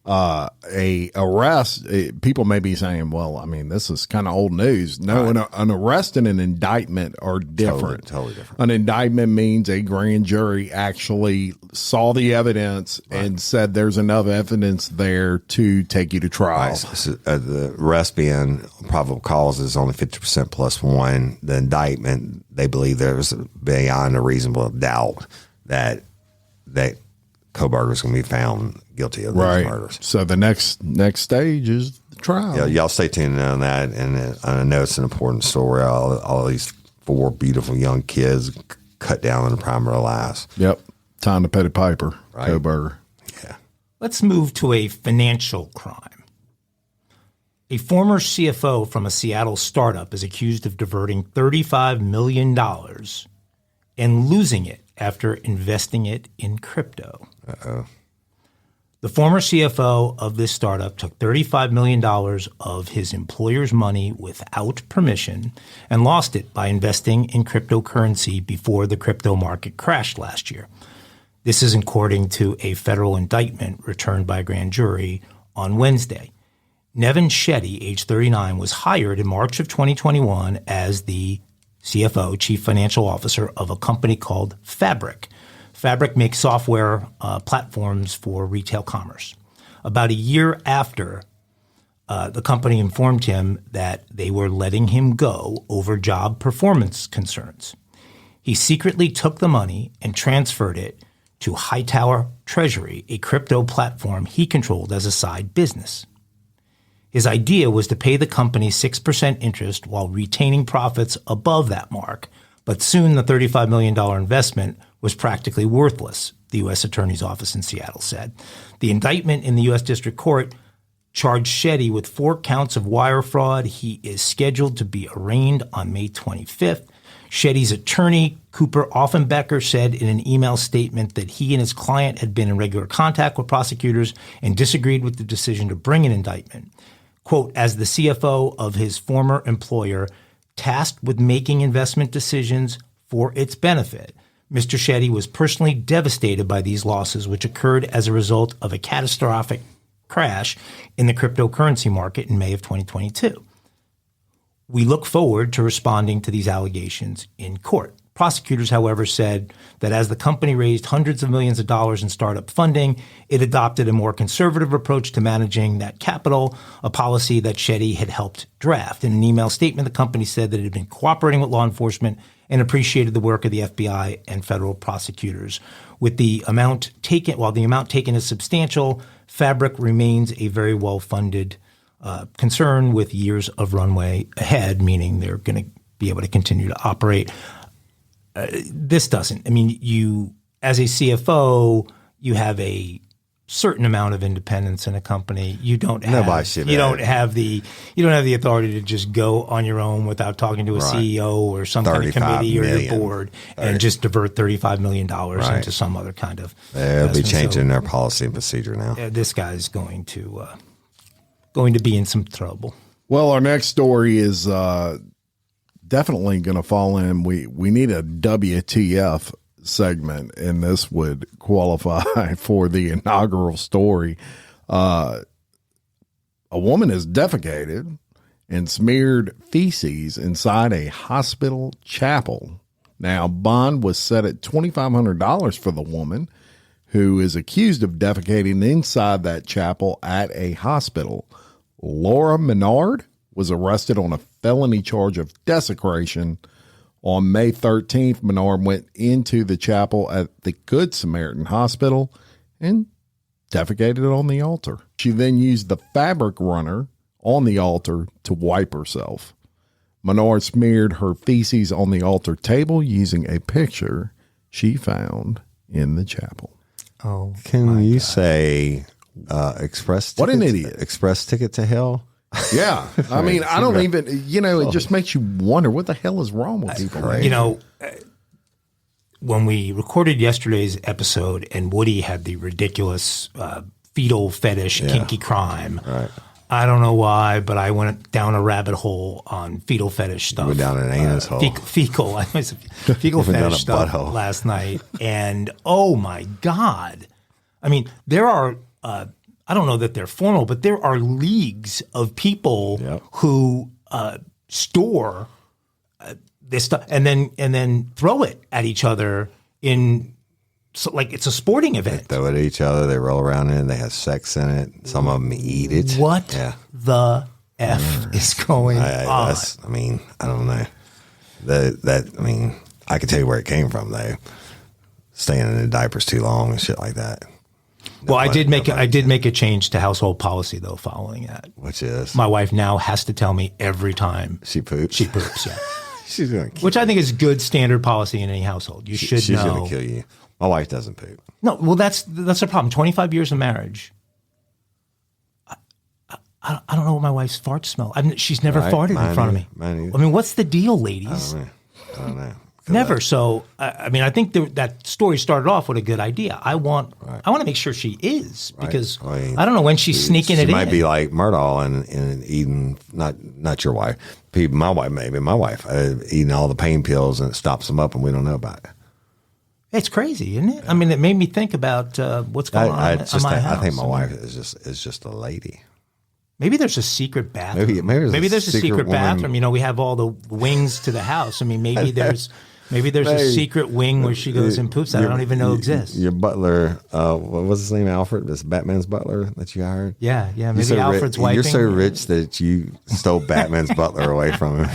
a arrest. People may be saying, "Well, I mean, this is kind of old news." No, an arrest and an indictment are different. Totally different. An indictment means a grand jury actually saw the evidence and said there's enough evidence there to take you to trial. Right. So, the arrest being probable cause is only 50% plus 1. The indictment, they believe there's beyond a reasonable doubt that Kohberger is going to be found guilty of these murders. So the next stage is the trial. Yeah, y'all stay tuned on that. And I know it's an important story. All these 4 beautiful young kids cut down in the prime of their lives. Yep. Time to pay the piper, Kohberger. Yeah. Let's move to a financial crime. A former CFO from a Seattle startup is accused of diverting $35 million and losing it after investing it in crypto. Uh-oh. The former CFO of this startup took $35 million of his employer's money without permission and lost it by investing in cryptocurrency before the crypto market crashed last year. This is according to a federal indictment returned by a grand jury on Wednesday. Nevin Shetty, age 39, was hired in March of 2021 as the CFO, Chief Financial Officer, of a company called Fabric. Fabric makes software platforms for retail commerce. About a year after The company informed him that they were letting him go over job performance concerns. He secretly took the money and transferred it to Hightower Treasury, a crypto platform he controlled as a side business. His idea was to pay the company 6% interest while retaining profits above that mark, but soon the $35 million investment was practically worthless, the U.S. Attorney's Office in Seattle said. The indictment in the U.S. District Court charged Shetty with 4 counts of wire fraud. He is scheduled to be arraigned on May 25th. Shetty's attorney, Cooper Offenbecker, said in an email statement that he and his client had been in regular contact with prosecutors and disagreed with the decision to bring an indictment. Quote, as the CFO of his former employer, tasked with making investment decisions for its benefit, Mr. Shetty was personally devastated by these losses, which occurred as a result of a catastrophic crash in the cryptocurrency market in May of 2022. We look forward to responding to these allegations in court. Prosecutors, however, said that as the company raised hundreds of millions of dollars in startup funding, it adopted a more conservative approach to managing that capital, a policy that Shetty had helped draft. In an email statement, the company said that it had been cooperating with law enforcement and appreciated the work of the FBI and federal prosecutors. With the amount taken, while the amount taken is substantial, Fabric remains a very well-funded concern with years of runway ahead, meaning they're going to be able to continue to operate. This doesn't. I mean, you, as a CFO, you have a certain amount of independence in a company. You don't have the authority to just go on your own without talking to a CEO or some kind of committee or your board and just divert $35 million into some other kind of. They'll be changing their policy and procedure now. This guy's going to be in some trouble. Well, our next story is definitely going to fall in. We need a WTF segment, and this would qualify for the inaugural story. A woman is defecated and smeared feces inside a hospital chapel. Now, bond was set at $2,500 for the woman who is accused of defecating inside that chapel at a hospital. Laura Menard was arrested on a felony charge of desecration. On May 13th, Menard went into the chapel at the Good Samaritan Hospital and defecated on the altar. She then used the fabric runner on the altar to wipe herself. Menard smeared her feces on the altar table using a picture she found in the chapel. Oh, can you say express ticket? What an idiot. Express ticket to hell? Yeah. I mean, I don't even, it just makes you wonder what the hell is wrong with people. Crazy. When we recorded yesterday's episode and Woody had the ridiculous fetal fetish kinky crime, right. I don't know why, but I went down a rabbit hole on fetal fetish stuff. You went down an anus hole. Fecal fetish stuff last night. And oh my God. I mean, there are, I don't know that they're formal, but there are leagues of people who store this stuff and then throw it at each other like it's a sporting event. They throw it at each other. They roll around in it. They have sex in it. Some of them eat it. What the F is going on? I don't know. I can tell you where it came from, though. Staying in the diapers too long and shit like that. Well, I did make a change to household policy though following that. Which is my wife now has to tell me every time she poops. She poops, yeah. She's gonna kill Which I think is good standard policy in any household. You should know. She's gonna kill you. My wife doesn't poop. No, well that's the problem. 25 years of marriage. I don't know what my wife's farts smell. She's never farted in front of me. I mean, what's the deal, ladies? I don't know. Never. So, I think that story started off with a good idea. I want to make sure she is because I don't know when she's sneaking it in. She might be like Murdahl and eating, not your wife, my wife maybe, my wife, eating all the pain pills and it stops them up and we don't know about it. It's crazy, isn't it? I mean, it made me think about what's going on in my house. I think my wife is just a lady. Maybe there's a secret bathroom. Maybe there's a secret woman. bathroom. We have all the wings to the house. I mean, maybe there's Maybe there's a secret wing where she goes and poops that I don't even know exists. Your butler, what was his name? Alfred? This Batman's butler that you hired? Yeah. Maybe Alfred's wiping. You're so rich that you stole Batman's butler away from him.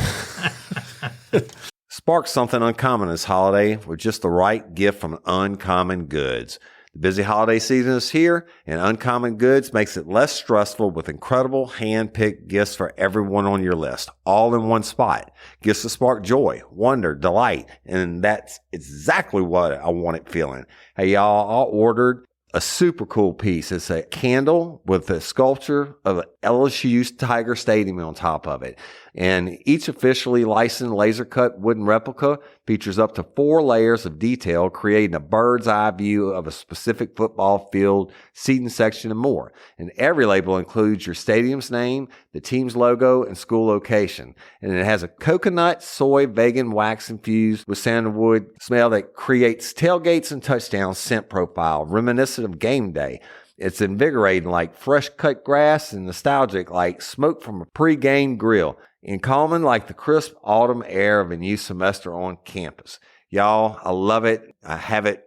Spark something uncommon this holiday with just the right gift from Uncommon Goods. The busy holiday season is here, and Uncommon Goods makes it less stressful with incredible hand-picked gifts for everyone on your list, all in one spot. Gifts to spark joy, wonder, delight, and that's exactly what I wanted feeling. Hey, y'all, I ordered a super cool piece. It's a candle with a sculpture of LSU's Tiger Stadium on top of it. And each officially licensed laser cut wooden replica features up to 4 layers of detail, creating a bird's eye view of a specific football field, seating section, and more. And every label includes your stadium's name, the team's logo, and school location. And it has a coconut, soy, vegan wax infused with sandalwood smell that creates tailgates and touchdown scent profile, reminiscent of game day. It's invigorating like fresh cut grass and nostalgic like smoke from a pre-game grill, and calming like the crisp autumn air of a new semester on campus. Y'all, I love it. I have it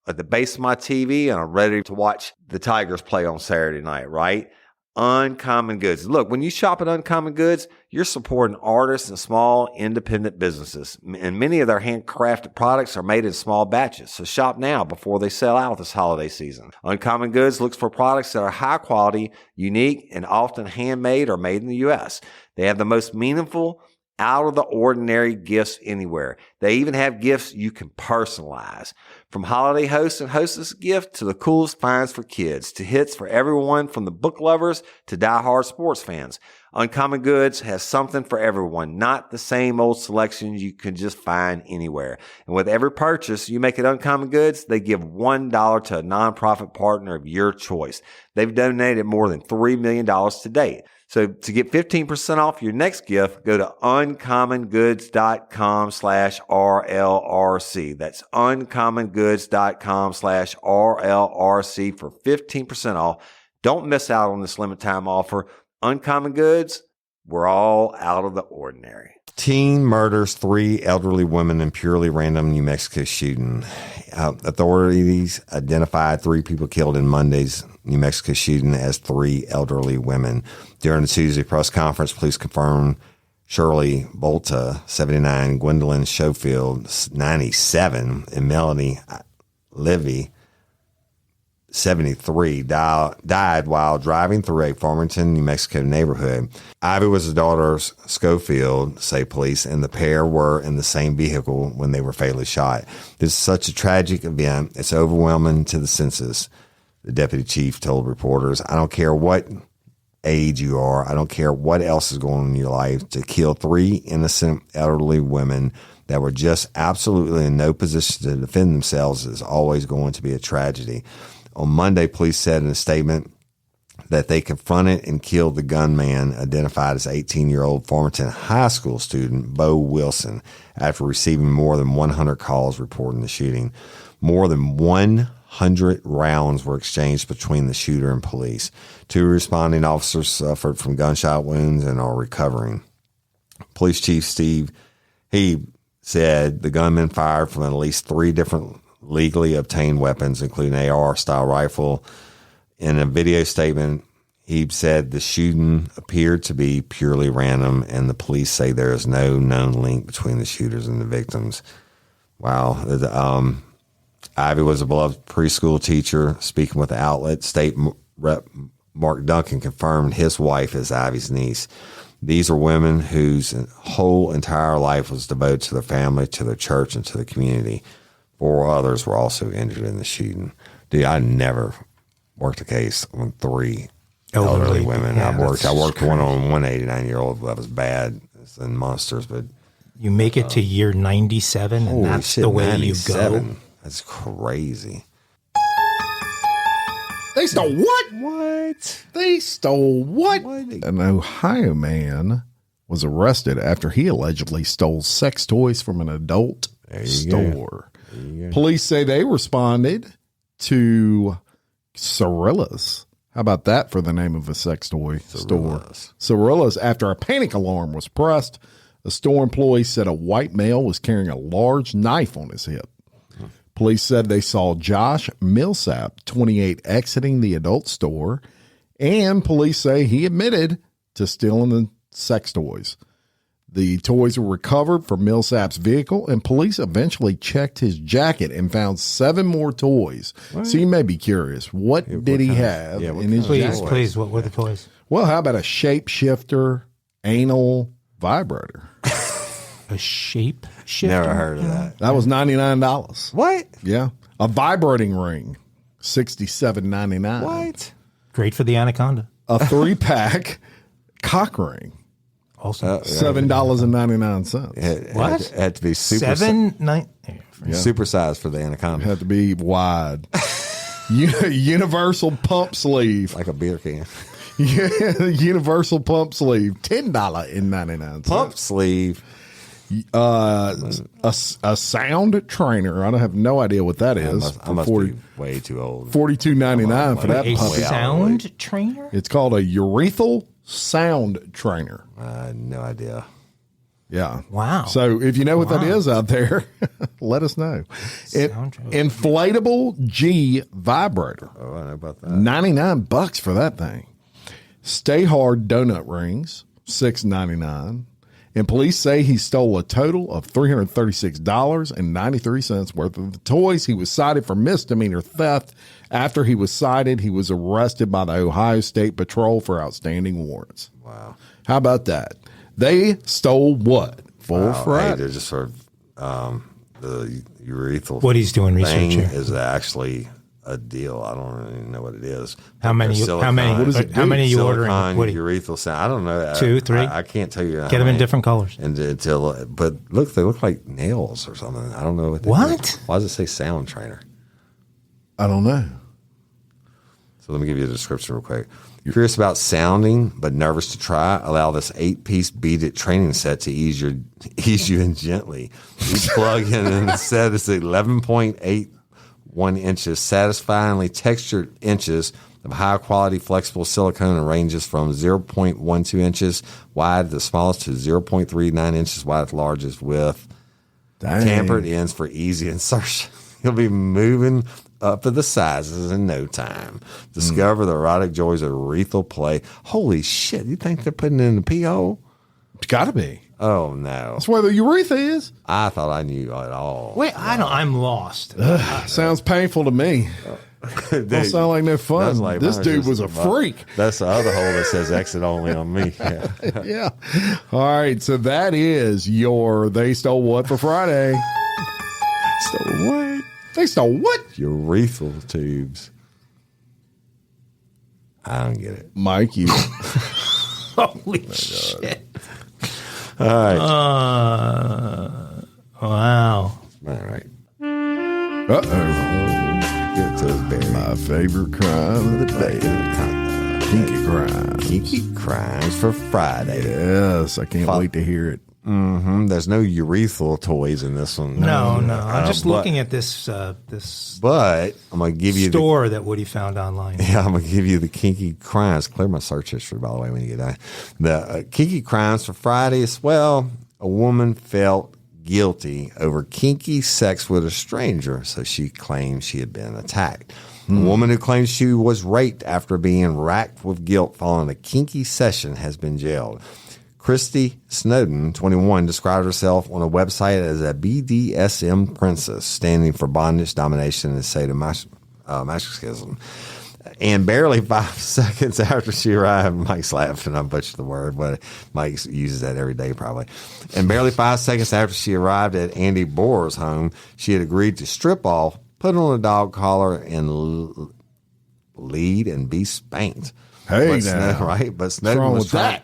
at the base of my TV, and I'm ready to watch the Tigers play on Saturday night, right? Uncommon Goods. Look, when you shop at Uncommon Goods, you're supporting artists and small independent businesses. And many of their handcrafted products are made in small batches. So shop now before they sell out this holiday season. Uncommon Goods looks for products that are high quality, unique, and often handmade or made in the U.S. They have the most meaningful, out of the ordinary gifts anywhere. They even have gifts you can personalize. From holiday hosts and hostess gift to the coolest finds for kids to hits for everyone from the book lovers to diehard sports fans. Uncommon Goods has something for everyone, not the same old selections you can just find anywhere. And with every purchase you make at Uncommon Goods, they give $1 to a nonprofit partner of your choice. They've donated more than $3 million to date. So to get 15% off your next gift, go to uncommongoods.com/RLRC. That's uncommongoods.com/RLRC for 15% off. Don't miss out on this limited time offer. Uncommon Goods, we're all out of the ordinary. Teen murders 3 elderly women in purely random New Mexico shooting. Authorities identified 3 people killed in Monday's New Mexico shooting as 3 elderly women. During the Tuesday press conference, police confirmed Shirley Bolta, 79, Gwendolyn Schofield, 97, and Melanie Levy, 73, died while driving through a Farmington, New Mexico neighborhood. Ivy was the daughter of Schofield, say police, and the pair were in the same vehicle when they were fatally shot. This is such a tragic event. It's overwhelming to the senses, the deputy chief told reporters. I don't care what age you are. I don't care what else is going on in your life. To kill 3 innocent elderly women that were just absolutely in no position to defend themselves is always going to be a tragedy. On Monday, police said in a statement that they confronted and killed the gunman identified as 18-year-old Farmington High School student Bo Wilson after receiving more than 100 calls reporting the shooting. More than 100 rounds were exchanged between the shooter and police. 2 responding officers suffered from gunshot wounds and are recovering. Police Chief Steve Heeb said the gunman fired from at least 3 different legally obtained weapons, including an AR-style rifle. In a video statement, he said the shooting appeared to be purely random, and the police say there is no known link between the shooters and the victims. Wow. Ivy was a beloved preschool teacher. Speaking with the outlet, State Rep Mark Duncan confirmed his wife is Ivy's niece. These are women whose whole entire life was devoted to their family, to their church, and to the community. 4 others were also injured in the shooting. Dude, I never worked a case on 3 elderly women. Yeah, I worked one on one 89-year-old that was bad and monsters, but you make it to year 97 and that's the way you go. That's crazy. They stole what? What? They stole what? An Ohio man was arrested after he allegedly stole sex toys from an adult store. Police say they responded to Cirilla's. How about that for the name of a sex toy store? Cirilla's, after a panic alarm was pressed. A store employee said a white male was carrying a large knife on his hip. Police said they saw Josh Millsap, 28, exiting the adult store, and police say he admitted to stealing the sex toys. The toys were recovered from Millsap's vehicle, and police eventually checked his jacket and found 7 more toys. What? So you may be curious, what did he have in his jacket? Please, what were the toys? Well, how about a shapeshifter anal vibrator? A shape shifter? Never heard of that. That was $99. What? Yeah. A vibrating ring, $67.99. What? Great for the anaconda. A 3-pack cock ring, Also, $7.99. What? It had to be $7.99. supersized for the anaconda. Had to be wide. Universal pump sleeve. Like a beer can. Universal pump sleeve, $10.99. Pump sleeve. A sound trainer. I don't have no idea what that is. I must be way too old. $42.99 for that A puppy. sound trainer? It's called a urethral sound trainer. I had no idea. Yeah. Wow. So if you know what that is out there, let us know. Inflatable G vibrator. Oh, I know about that. $99 for that thing. Stay Hard donut rings, $6.99. And police say he stole a total of $336.93 worth of the toys. He was cited for misdemeanor theft. After he was cited, he was arrested by the Ohio State Patrol for outstanding warrants. Wow. How about that? They stole what? For Friday. Hey, they're just sort of the urethral. What he's doing research thing here. is actually a deal. I don't really know what it is. How many? What How many are you ordering? Urethral sound. I don't know. 2, 3. I can't tell you. Get them in different colors. But look, they look like nails or something. I don't know what. What? Why does it say sound trainer? I don't know. So let me give you a description real quick. You're curious about sounding, but nervous to try? Allow this 8-piece beaded training set to ease you in gently. Each plug-in and set is 11.81 inches, satisfyingly textured inches of high-quality flexible silicone, and ranges from 0.12 inches wide, the smallest, to 0.39 inches wide, the largest, with tampered ends for easy insertion. You'll be moving up to the sizes in no time. Discover the erotic joys of urethral play. Holy shit, you think they're putting it in the pee hole? It's got to be. Oh, no. That's where the urethra is. I thought I knew it all. Wait, I'm lost. Sounds painful to me. Don't sound like no fun. Like, this dude was a freak. That's the other hole that says exit only on me. Yeah. Yeah. All right, so that is your They Stole What for Friday. Stole what? They stole what? Urethral tubes. I don't get it. Mike, you. Holy shit. All right. Wow. All right. Uh-oh. Give it to us, Barry. My favorite crime of the day. Kinky crime. Kinky crimes for Friday. Yes, I can't wait to hear it. Mm-hmm. There's no urethral toys in this one. No. I'm just looking at this But I'm going to give you store that Woody found online. Yeah, I'm going to give you the kinky crimes. Clear my search history, by the way, when you get done. The kinky crimes for Friday as well. A woman felt guilty over kinky sex with a stranger, so she claimed she had been attacked. A woman who claims she was raped after being racked with guilt following a kinky session has been jailed. Christy Snowden, 21, described herself on a website as a BDSM princess, standing for bondage, domination, and sadomasochism. And barely 5 seconds after she arrived, Mike's laughing, I butchered the word, but Mike uses that every day probably. And barely 5 seconds after she arrived at Andy Bohr's home, she had agreed to strip off, put on a dog collar, and lead and be spanked. Hey, now. Right? But Snowden was trying.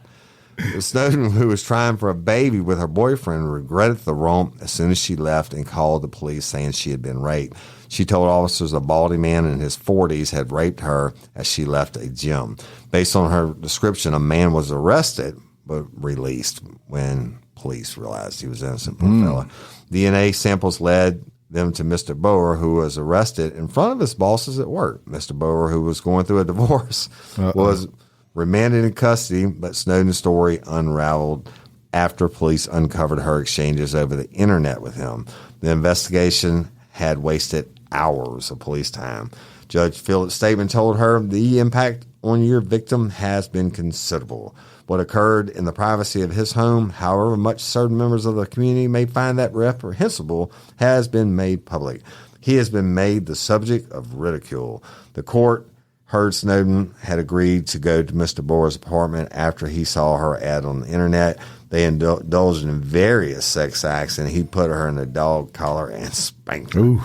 Snowden, who was trying for a baby with her boyfriend, regretted the romp as soon as she left and called the police saying she had been raped. She told officers a baldy man in his 40s had raped her as she left a gym. Based on her description, a man was arrested but released when police realized he was innocent. Poor fella. DNA samples led them to Mr. Boer, who was arrested in front of his bosses at work. Mr. Boer, who was going through a divorce, was remanded in custody, but Snowden's story unraveled after police uncovered her exchanges over the internet with him. The investigation had wasted hours of police time. Judge Phillips' statement told her the impact on your victim has been considerable. What occurred in the privacy of his home, however much certain members of the community may find that reprehensible, has been made public. He has been made the subject of ridicule. The court heard Snowden had agreed to go to Mr. Boer's apartment after he saw her ad on the internet. They indulged in various sex acts, and he put her in a dog collar and spanked her. Ooh.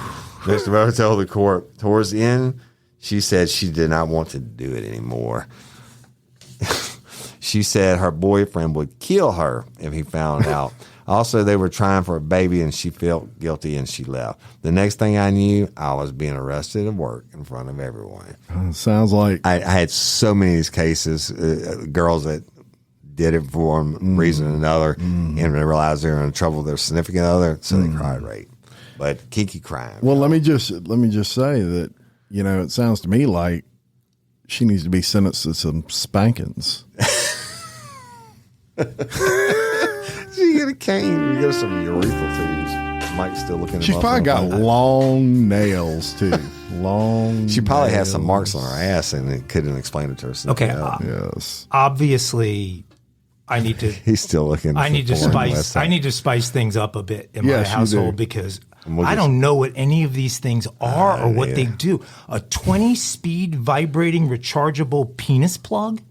Mr. Boer told the court towards the end, she said she did not want to do it anymore. She said her boyfriend would kill her if he found out. Also, they were trying for a baby, and she felt guilty, and she left. The next thing I knew, I was being arrested at work in front of everyone. Sounds like... I had so many of these cases, girls that did it for one reason or another, and they realized they were in trouble with their significant other, so they cried rape. But kinky crime. Well, let me just say that, it sounds to me like she needs to be sentenced to some spankings. You get a cane, you get some urethral tubes. Mike's still looking at She's probably got long nails, too. She probably has some marks on her ass and it couldn't explain it to herself. Okay. Yes. Obviously, I need to. He's still looking. I need to spice things up a bit in my household because I don't know what any of these things are or what they do. A 20-speed vibrating rechargeable penis plug?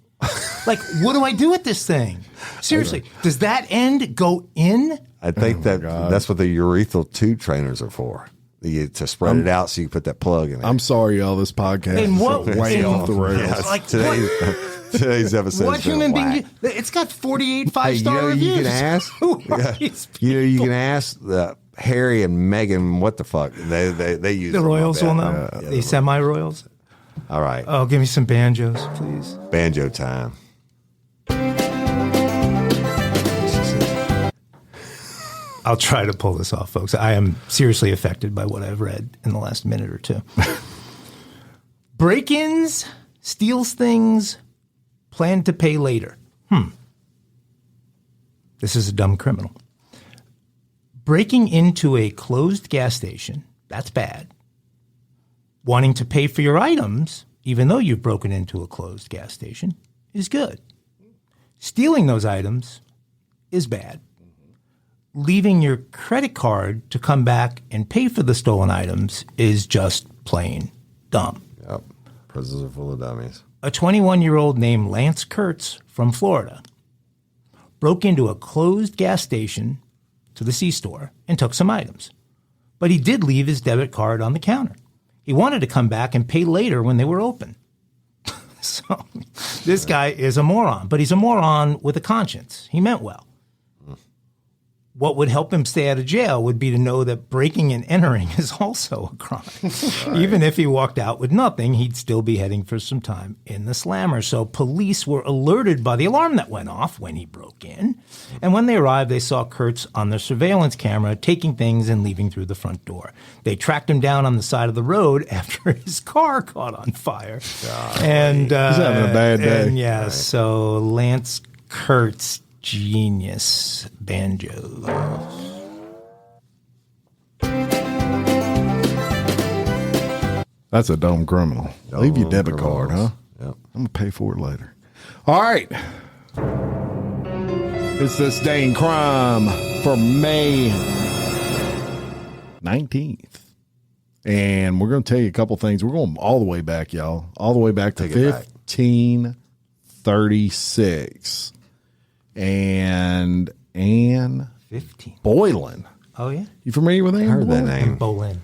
Like, what do I do with this thing? Seriously, does that end go in? I think that's what the urethral tube trainers are for. To spread it out so you can put that plug in it. I'm sorry, y'all. This podcast is way off the rails. Yes, like today's episode. What human being? It's got 48 5-star reviews. You can ask. You can ask Harry and Meghan. What the fuck? They use the Royals will know. They semi-Royals. All right. Oh, give me some banjos, please. Banjo time. I'll try to pull this off, folks. I am seriously affected by what I've read in the last minute or two. Break-ins, steals things, plan to pay later. This is a dumb criminal. Breaking into a closed gas station, that's bad. Wanting to pay for your items, even though you've broken into a closed gas station, is good. Stealing those items is bad. Leaving your credit card to come back and pay for the stolen items is just plain dumb. Yep. Prisons are full of dummies. A 21-year-old named Lance Kurtz from Florida broke into a closed gas station to the C-store and took some items. But he did leave his debit card on the counter. He wanted to come back and pay later when they were open. So this guy is a moron, but he's a moron with a conscience. He meant well. What would help him stay out of jail would be to know that breaking and entering is also a crime. Right. Even if he walked out with nothing, he'd still be heading for some time in the slammer. So police were alerted by the alarm that went off when he broke in. And when they arrived, they saw Kurtz on their surveillance camera taking things and leaving through the front door. They tracked him down on the side of the road after his car caught on fire. And he's having a bad day. And so Lance Kurtz, genius banjos. That's a dumb criminal. Leave your debit card, huh? Yep. I'm going to pay for it later. All right. It's This Day in Crime for May 19th. And we're going to tell you a couple things. We're going all the way back, y'all. All the way back to 1536. And Anne 15. Boylan. Oh, yeah? You familiar with Anne I heard Boylan? that name. Bolin.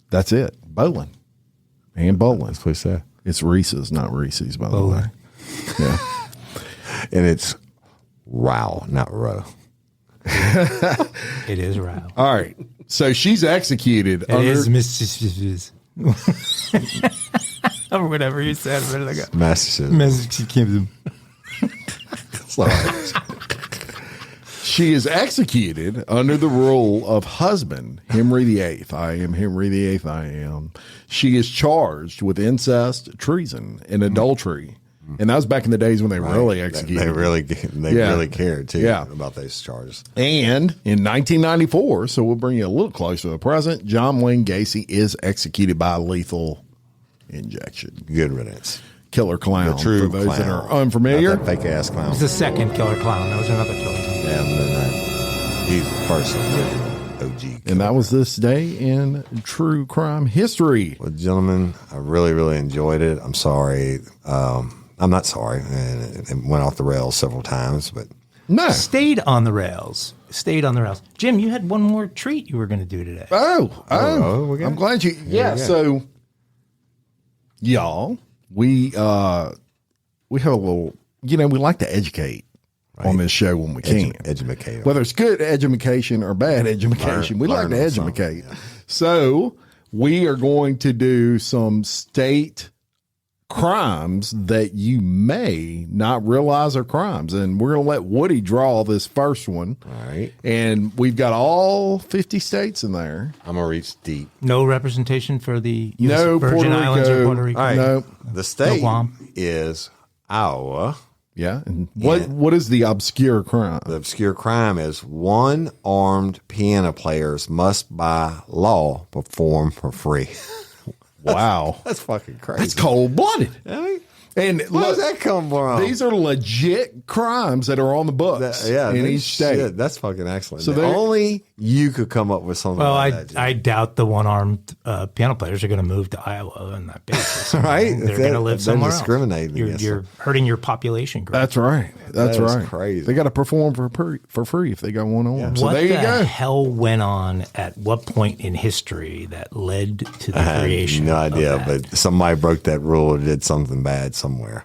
That's it. Boylan. Anne Boylan. That's what he said. It's Reese's, not Reese's, by the way. Yeah. And it's Row, not Row. It is Row. All right. So she's executed. It is Mrs. Or whatever you said a minute ago. Massachusetts. She is executed under the rule of husband, Henry VIII. I am Henry VIII. I am. She is charged with incest, treason, and adultery. And that was back in the days when they really executed. They really cared too about those charges. And in 1994, so we'll bring you a little closer to the present, John Wayne Gacy is executed by lethal injection. Good riddance. Killer clown. The true for those clown. that are unfamiliar. Fake ass clown. It was the second killer clown. That was another killer clown. Yeah, and then he's the first original OG. And that was this day in true crime history. Well, gentlemen, I really, really enjoyed it. I'm sorry. I'm not sorry. And it went off the rails several times, but No. Stayed on the rails. Jim, you had one more treat you were going to do today. I'm glad you. Yeah. So, y'all, we have a little. We like to educate on this show when we can. Educate. Whether it's good education or bad education, we like to educate. Yeah. So we are going to do some state crimes that you may not realize are crimes. And we're going to let Woody draw this first one. All right. And we've got all 50 states in there. I'm going to reach deep. No representation for the US No Virgin Puerto Islands Rico. or Puerto Rico. All right. No. The state Guam. is Iowa. Yeah. And what is the obscure crime? The obscure crime is one armed piano players must by law perform for free. Wow. That's fucking crazy. That's cold-blooded. Right? And Where look, does that come from? these are legit crimes that are on the books in each state. Shit, that's fucking excellent. So only you could come up with something Well, like that. Jim. I doubt the one-armed piano players are going to move to Iowa on that basis. Right? They're going to live somewhere else. Discriminating against You're hurting your population growth. That's right. That's That is right. crazy. They got to perform for free if they got one on. Yeah. So what there you the go. hell went on at what point in history that led to the I have creation? no of idea, that? but somebody broke that rule or did something bad somewhere.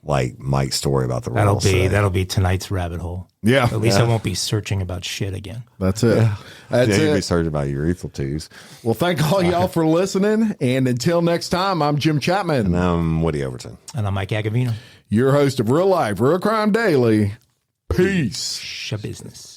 Like Mike's story about the that'll rules. be tonight's rabbit hole. Yeah. At least I won't be searching about shit again. That's it. That's You'd be it. searching about urethral tubes. Well, thank all y'all for listening. And until next time, I'm Jim Chapman, And I'm Woody Overton. And I'm Mike Agovino. your host of Real Life, Real Crime Daily. Peace. Shabusiness.